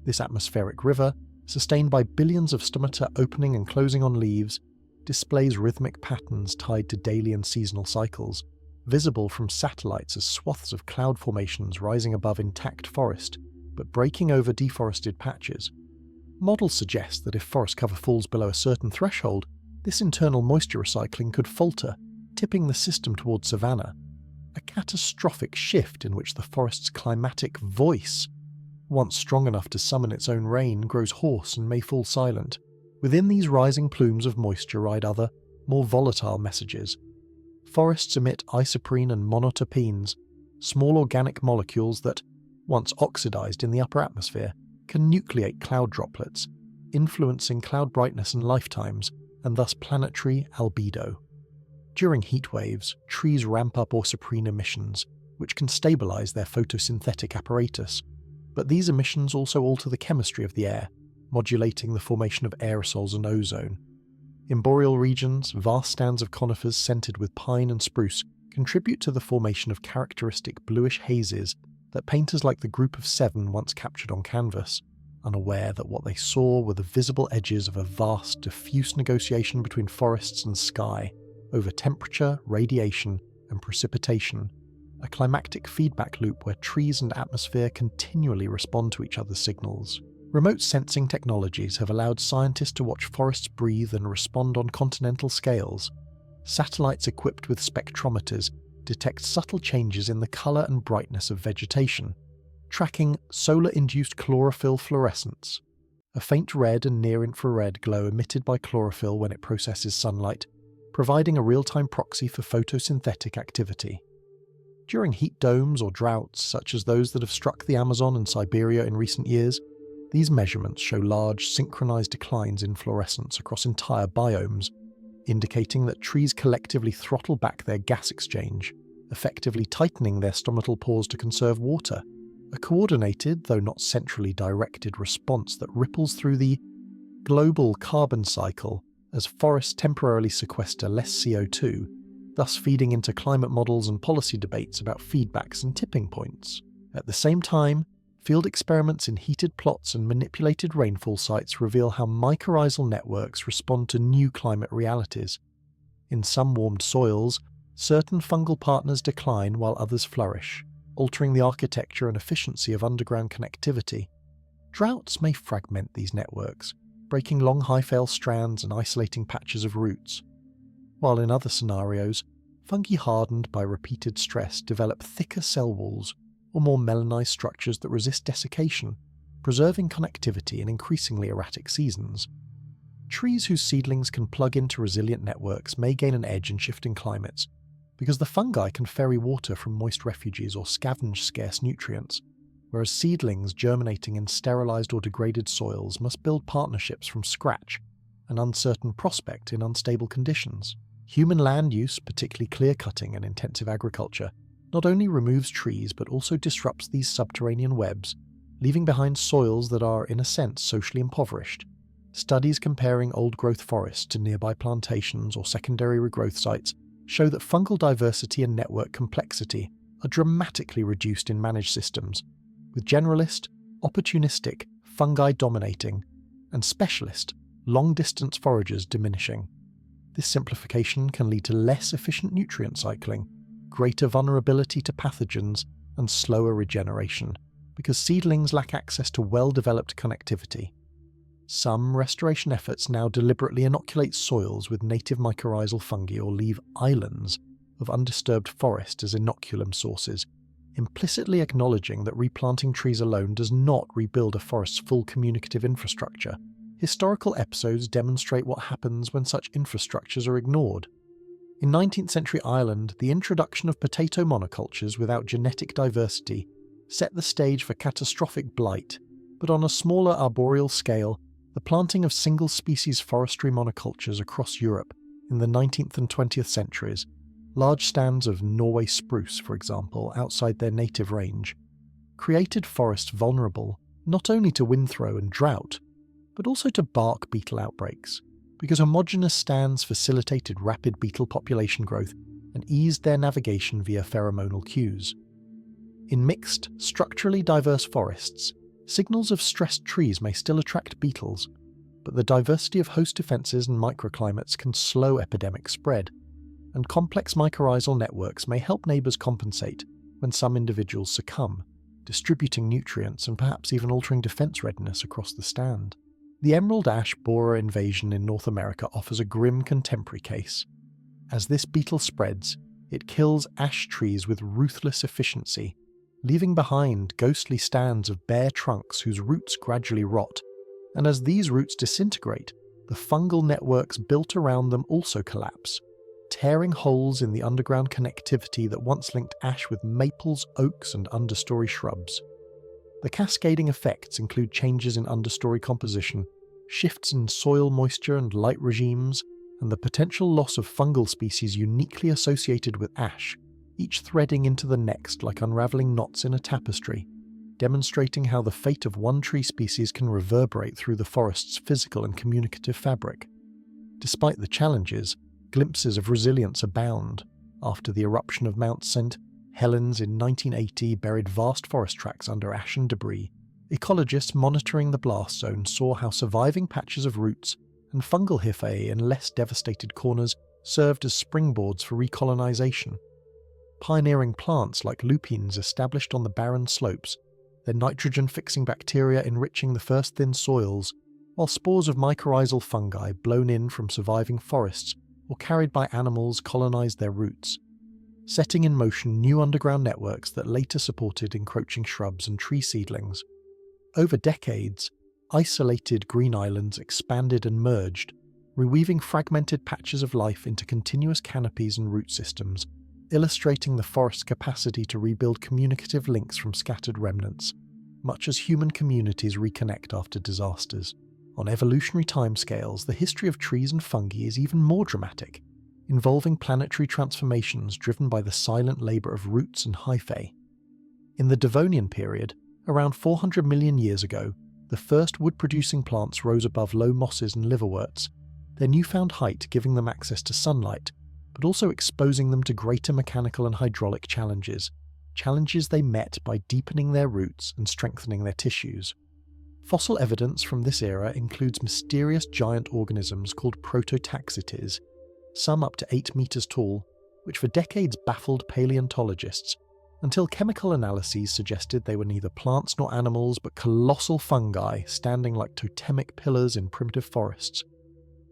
This atmospheric river, sustained by billions of stomata opening and closing on leaves, displays rhythmic patterns tied to daily and seasonal cycles, visible from satellites as swaths of cloud formations rising above intact forest, but breaking over deforested patches. Models suggest that if forest cover falls below a certain threshold, this internal moisture recycling could falter, tipping the system towards savanna, a catastrophic shift in which the forest's climatic voice, once strong enough to summon its own rain, grows hoarse and may fall silent. Within these rising plumes of moisture ride other, more volatile messages. Forests emit isoprene and monoterpenes, small organic molecules that, once oxidized in the upper atmosphere, can nucleate cloud droplets, influencing cloud brightness and lifetimes, and thus planetary albedo. During heat waves, trees ramp up isoprene emissions, which can stabilize their photosynthetic apparatus, but these emissions also alter the chemistry of the air, modulating the formation of aerosols and ozone. In boreal regions, vast stands of conifers scented with pine and spruce contribute to the formation of characteristic bluish hazes that painters like the Group of Seven once captured on canvas, unaware that what they saw were the visible edges of a vast, diffuse negotiation between forests and sky over temperature, radiation, and precipitation, a climactic feedback loop where trees and atmosphere continually respond to each other's signals. Remote sensing technologies have allowed scientists to watch forests breathe and respond on continental scales. Satellites equipped with spectrometers detect subtle changes in the colour and brightness of vegetation, tracking solar-induced chlorophyll fluorescence, a faint red and near-infrared glow emitted by chlorophyll when it processes sunlight, providing a real-time proxy for photosynthetic activity. During heat domes or droughts, such as those that have struck the Amazon and Siberia in recent years, these measurements show large, synchronized declines in fluorescence across entire biomes, indicating that trees collectively throttle back their gas exchange, effectively tightening their stomatal pores to conserve water, a coordinated, though not centrally directed, response that ripples through the global carbon cycle as forests temporarily sequester less CO2, thus feeding into climate models and policy debates about feedbacks and tipping points. At the same time, field experiments in heated plots and manipulated rainfall sites reveal how mycorrhizal networks respond to new climate realities. In some warmed soils, certain fungal partners decline while others flourish, altering the architecture and efficiency of underground connectivity. Droughts may fragment these networks, breaking long hyphal strands and isolating patches of roots, while in other scenarios, fungi hardened by repeated stress develop thicker cell walls or more melanized structures that resist desiccation, preserving connectivity in increasingly erratic seasons. Trees whose seedlings can plug into resilient networks may gain an edge in shifting climates, because the fungi can ferry water from moist refuges or scavenge scarce nutrients, whereas seedlings germinating in sterilized or degraded soils must build partnerships from scratch, an uncertain prospect in unstable conditions. Human land use, particularly clear-cutting and intensive agriculture, not only removes trees but also disrupts these subterranean webs, leaving behind soils that are, in a sense, socially impoverished. Studies comparing old-growth forests to nearby plantations or secondary regrowth sites show that fungal diversity and network complexity are dramatically reduced in managed systems, with generalist, opportunistic fungi dominating, and specialist, long-distance foragers diminishing. This simplification can lead to less efficient nutrient cycling, greater vulnerability to pathogens, and slower regeneration, because seedlings lack access to well-developed connectivity. Some restoration efforts now deliberately inoculate soils with native mycorrhizal fungi or leave islands of undisturbed forest as inoculum sources, implicitly acknowledging that replanting trees alone does not rebuild a forest's full communicative infrastructure. Historical episodes demonstrate what happens when such infrastructures are ignored. In 19th century Ireland, the introduction of potato monocultures without genetic diversity set the stage for catastrophic blight, but on a smaller arboreal scale, the planting of single-species forestry monocultures across Europe in the 19th and 20th centuries, large stands of Norway spruce, for example, outside their native range, created forests vulnerable not only to windthrow and drought, but also to bark beetle outbreaks, because homogeneous stands facilitated rapid beetle population growth and eased their navigation via pheromonal cues. In mixed, structurally diverse forests, signals of stressed trees may still attract beetles, but the diversity of host defenses and microclimates can slow epidemic spread, and complex mycorrhizal networks may help neighbours compensate when some individuals succumb, distributing nutrients and perhaps even altering defence readiness across the stand. The emerald ash borer invasion in North America offers a grim contemporary case. As this beetle spreads, it kills ash trees with ruthless efficiency, leaving behind ghostly stands of bare trunks whose roots gradually rot, and as these roots disintegrate, the fungal networks built around them also collapse, tearing holes in the underground connectivity that once linked ash with maples, oaks, and understory shrubs. The cascading effects include changes in understory composition, shifts in soil moisture and light regimes, and the potential loss of fungal species uniquely associated with ash, each threading into the next like unravelling knots in a tapestry, demonstrating how the fate of one tree species can reverberate through the forest's physical and communicative fabric. Despite the challenges, glimpses of resilience abound. After the eruption of Mount St. Helens in 1980 buried vast forest tracts under ash and debris, ecologists monitoring the blast zone saw how surviving patches of roots and fungal hyphae in less devastated corners served as springboards for recolonization. Pioneering plants like lupines established on the barren slopes, their nitrogen-fixing bacteria enriching the first thin soils, while spores of mycorrhizal fungi blown in from surviving forests or carried by animals colonized their roots, setting in motion new underground networks that later supported encroaching shrubs and tree seedlings. Over decades, isolated green islands expanded and merged, reweaving fragmented patches of life into continuous canopies and root systems, illustrating the forest's capacity to rebuild communicative links from scattered remnants, much as human communities reconnect after disasters. On evolutionary timescales, the history of trees and fungi is even more dramatic, involving planetary transformations driven by the silent labour of roots and hyphae. In the Devonian period, around 400 million years ago, the first wood-producing plants rose above low mosses and liverworts, their newfound height giving them access to sunlight, but also exposing them to greater mechanical and hydraulic challenges they met by deepening their roots and strengthening their tissues. Fossil evidence from this era includes mysterious giant organisms called prototaxites, some up to 8 meters tall, which for decades baffled paleontologists, until chemical analyses suggested they were neither plants nor animals but colossal fungi standing like totemic pillars in primitive forests,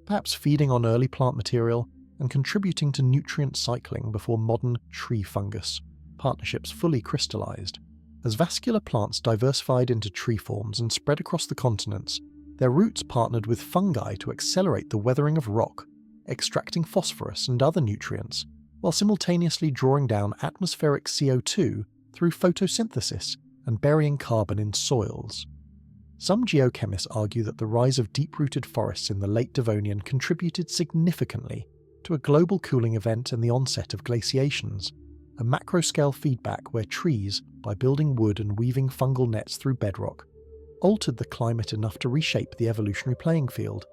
perhaps feeding on early plant material and contributing to nutrient cycling before modern tree fungus partnerships fully crystallized. As vascular plants diversified into tree forms and spread across the continents, their roots partnered with fungi to accelerate the weathering of rock, extracting phosphorus and other nutrients, while simultaneously drawing down atmospheric CO2 through photosynthesis and burying carbon in soils. Some geochemists argue that the rise of deep-rooted forests in the late Devonian contributed significantly to a global cooling event and the onset of glaciations, a macro-scale feedback where trees, by building wood and weaving fungal nets through bedrock, altered the climate enough to reshape the evolutionary playing field.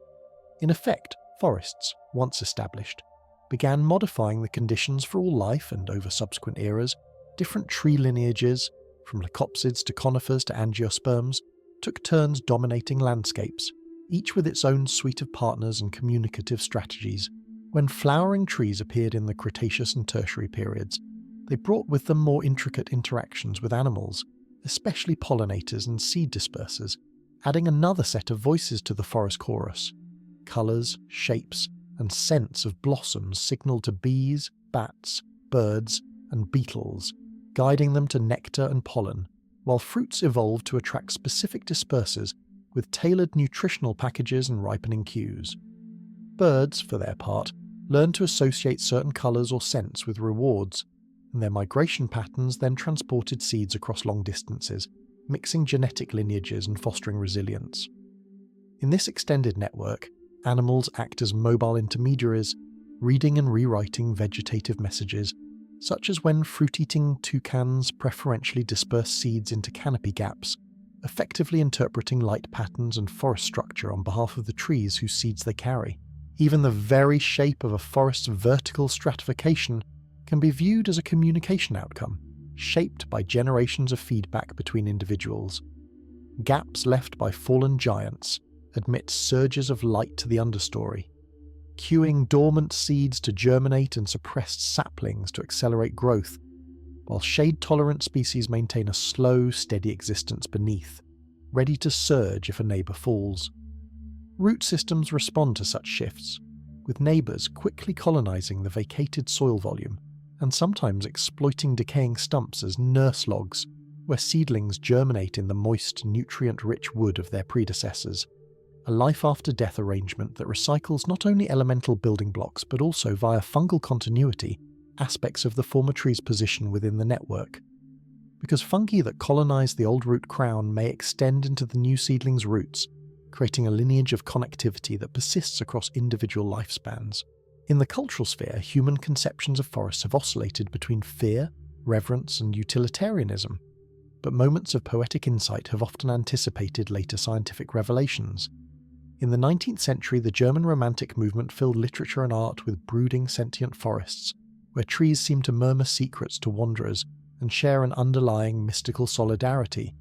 In effect, forests, once established, began modifying the conditions for all life, and over subsequent eras, different tree lineages, from leucopsids to conifers to angiosperms, took turns dominating landscapes, each with its own suite of partners and communicative strategies. When flowering trees appeared in the Cretaceous and Tertiary periods, they brought with them more intricate interactions with animals, especially pollinators and seed dispersers, adding another set of voices to the forest chorus. Colours, shapes, and scents of blossoms signalled to bees, bats, birds, and beetles, guiding them to nectar and pollen, while fruits evolved to attract specific dispersers with tailored nutritional packages and ripening cues. Birds, for their part, learned to associate certain colours or scents with rewards, and their migration patterns then transported seeds across long distances, mixing genetic lineages and fostering resilience. In this extended network, animals act as mobile intermediaries, reading and rewriting vegetative messages, such as when fruit-eating toucans preferentially disperse seeds into canopy gaps, effectively interpreting light patterns and forest structure on behalf of the trees whose seeds they carry. Even the very shape of a forest's vertical stratification can be viewed as a communication outcome, shaped by generations of feedback between individuals. Gaps left by fallen giants admit surges of light to the understory, cueing dormant seeds to germinate and suppressed saplings to accelerate growth, while shade-tolerant species maintain a slow, steady existence beneath, ready to surge if a neighbour falls. Root systems respond to such shifts, with neighbours quickly colonising the vacated soil volume, and sometimes exploiting decaying stumps as nurse logs, where seedlings germinate in the moist, nutrient-rich wood of their predecessors, a life-after-death arrangement that recycles not only elemental building blocks but also, via fungal continuity, aspects of the former tree's position within the network. Because fungi that colonise the old root crown may extend into the new seedling's roots, creating a lineage of connectivity that persists across individual lifespans. In the cultural sphere, human conceptions of forests have oscillated between fear, reverence, and utilitarianism, but moments of poetic insight have often anticipated later scientific revelations. In the 19th century, the German Romantic movement filled literature and art with brooding sentient forests, where trees seemed to murmur secrets to wanderers and share an underlying mystical solidarity,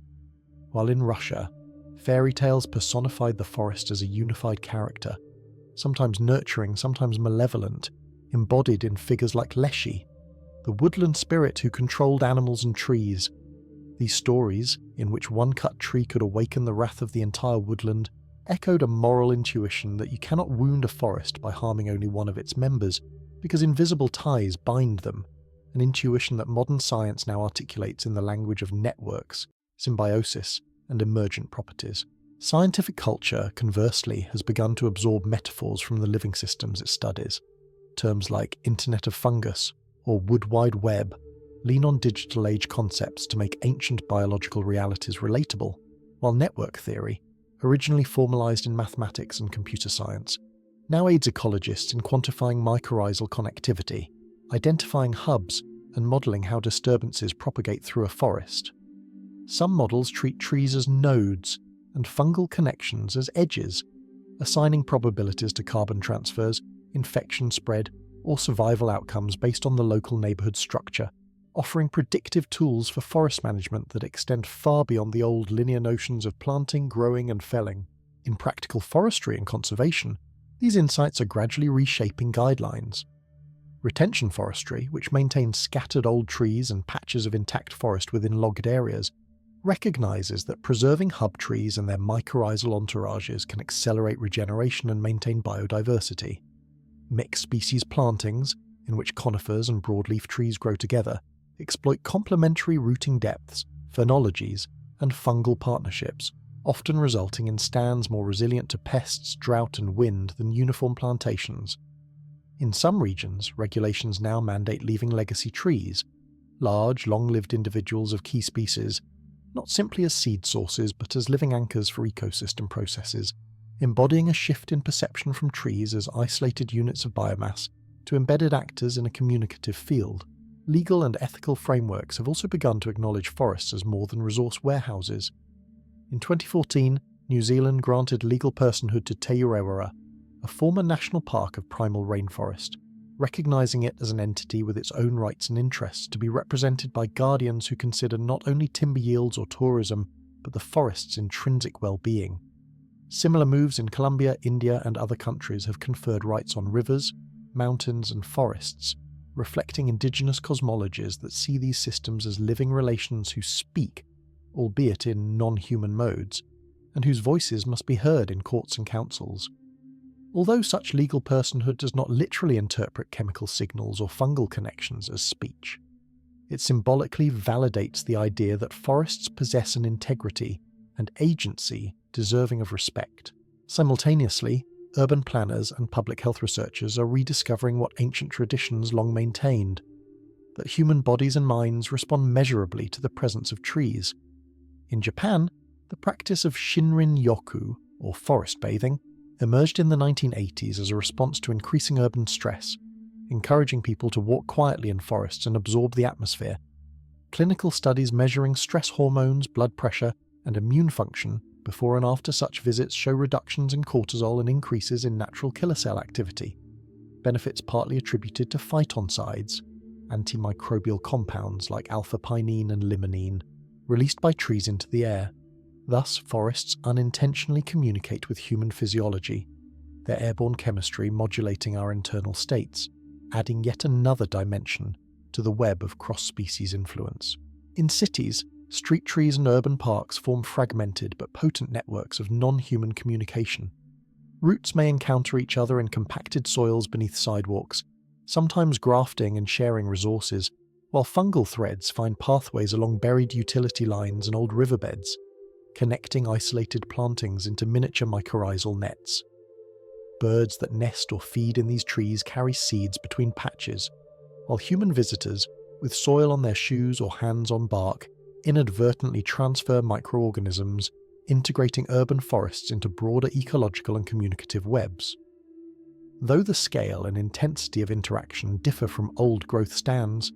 while in Russia, fairy tales personified the forest as a unified character, sometimes nurturing, sometimes malevolent, embodied in figures like Leshy, the woodland spirit who controlled animals and trees. These stories, in which one cut tree could awaken the wrath of the entire woodland, echoed a moral intuition that you cannot wound a forest by harming only one of its members, because invisible ties bind them, an intuition that modern science now articulates in the language of networks, symbiosis, and emergent properties. Scientific culture, conversely, has begun to absorb metaphors from the living systems it studies. Terms like Internet of Fungus or Wood Wide Web lean on digital age concepts to make ancient biological realities relatable, while network theory, originally formalized in mathematics and computer science, now aids ecologists in quantifying mycorrhizal connectivity, identifying hubs, and modeling how disturbances propagate through a forest. Some models treat trees as nodes and fungal connections as edges, assigning probabilities to carbon transfers, infection spread, or survival outcomes based on the local neighborhood structure, offering predictive tools for forest management that extend far beyond the old linear notions of planting, growing, and felling. In practical forestry and conservation, these insights are gradually reshaping guidelines. Retention forestry, which maintains scattered old trees and patches of intact forest within logged areas, recognizes that preserving hub trees and their mycorrhizal entourages can accelerate regeneration and maintain biodiversity. Mixed species plantings, in which conifers and broadleaf trees grow together, exploit complementary rooting depths, phenologies, and fungal partnerships, often resulting in stands more resilient to pests, drought, and wind than uniform plantations. In some regions, regulations now mandate leaving legacy trees, large, long-lived individuals of key species, not simply as seed sources but as living anchors for ecosystem processes, embodying a shift in perception from trees as isolated units of biomass to embedded actors in a communicative field. Legal and ethical frameworks have also begun to acknowledge forests as more than resource warehouses. In 2014, New Zealand granted legal personhood to Te Urewera, a former national park of primal rainforest, recognising it as an entity with its own rights and interests to be represented by guardians who consider not only timber yields or tourism, but the forest's intrinsic well-being. Similar moves in Colombia, India, and other countries have conferred rights on rivers, mountains, and forests, reflecting indigenous cosmologies that see these systems as living relations who speak, albeit in non-human modes, and whose voices must be heard in courts and councils. Although such legal personhood does not literally interpret chemical signals or fungal connections as speech, it symbolically validates the idea that forests possess an integrity and agency deserving of respect. Simultaneously, urban planners and public health researchers are rediscovering what ancient traditions long maintained, that human bodies and minds respond measurably to the presence of trees. In Japan, the practice of Shinrin-yoku, or forest bathing, emerged in the 1980s as a response to increasing urban stress, encouraging people to walk quietly in forests and absorb the atmosphere. Clinical studies measuring stress hormones, blood pressure, and immune function before and after such visits show reductions in cortisol and increases in natural killer cell activity, benefits partly attributed to phytoncides, antimicrobial compounds like alpha-pinene and limonene, released by trees into the air. Thus, forests unintentionally communicate with human physiology, their airborne chemistry modulating our internal states, adding yet another dimension to the web of cross-species influence. In cities, street trees and urban parks form fragmented but potent networks of non-human communication. Roots may encounter each other in compacted soils beneath sidewalks, sometimes grafting and sharing resources, while fungal threads find pathways along buried utility lines and old riverbeds, connecting isolated plantings into miniature mycorrhizal nets. Birds that nest or feed in these trees carry seeds between patches, while human visitors, with soil on their shoes or hands on bark, inadvertently transfer microorganisms, integrating urban forests into broader ecological and communicative webs. Though the scale and intensity of interaction differ from old-growth stands,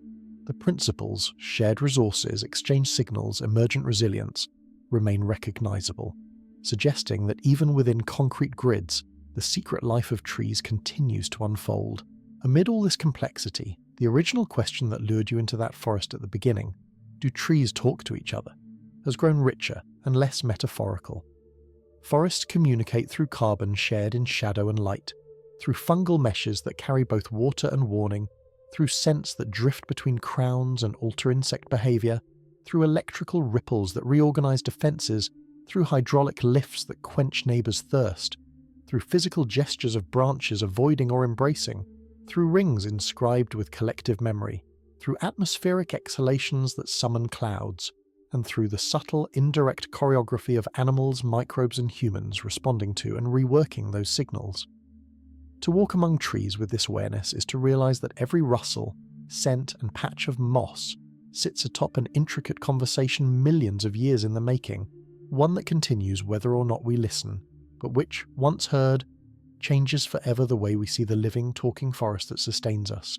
the principles, shared resources, exchange signals, emergent resilience, remain recognizable, suggesting that even within concrete grids, the secret life of trees continues to unfold. Amid all this complexity, the original question that lured you into that forest at the beginning, do trees talk to each other, has grown richer and less metaphorical. Forests communicate through carbon shared in shadow and light, through fungal meshes that carry both water and warning, through scents that drift between crowns and alter insect behavior, through electrical ripples that reorganize defenses, through hydraulic lifts that quench neighbors' thirst, through physical gestures of branches avoiding or embracing, through rings inscribed with collective memory, through atmospheric exhalations that summon clouds, and through the subtle, indirect choreography of animals, microbes, and humans responding to and reworking those signals. To walk among trees with this awareness is to realize that every rustle, scent, and patch of moss sits atop an intricate conversation millions of years in the making, one that continues whether or not we listen, but which, once heard, changes forever the way we see the living, talking forest that sustains us.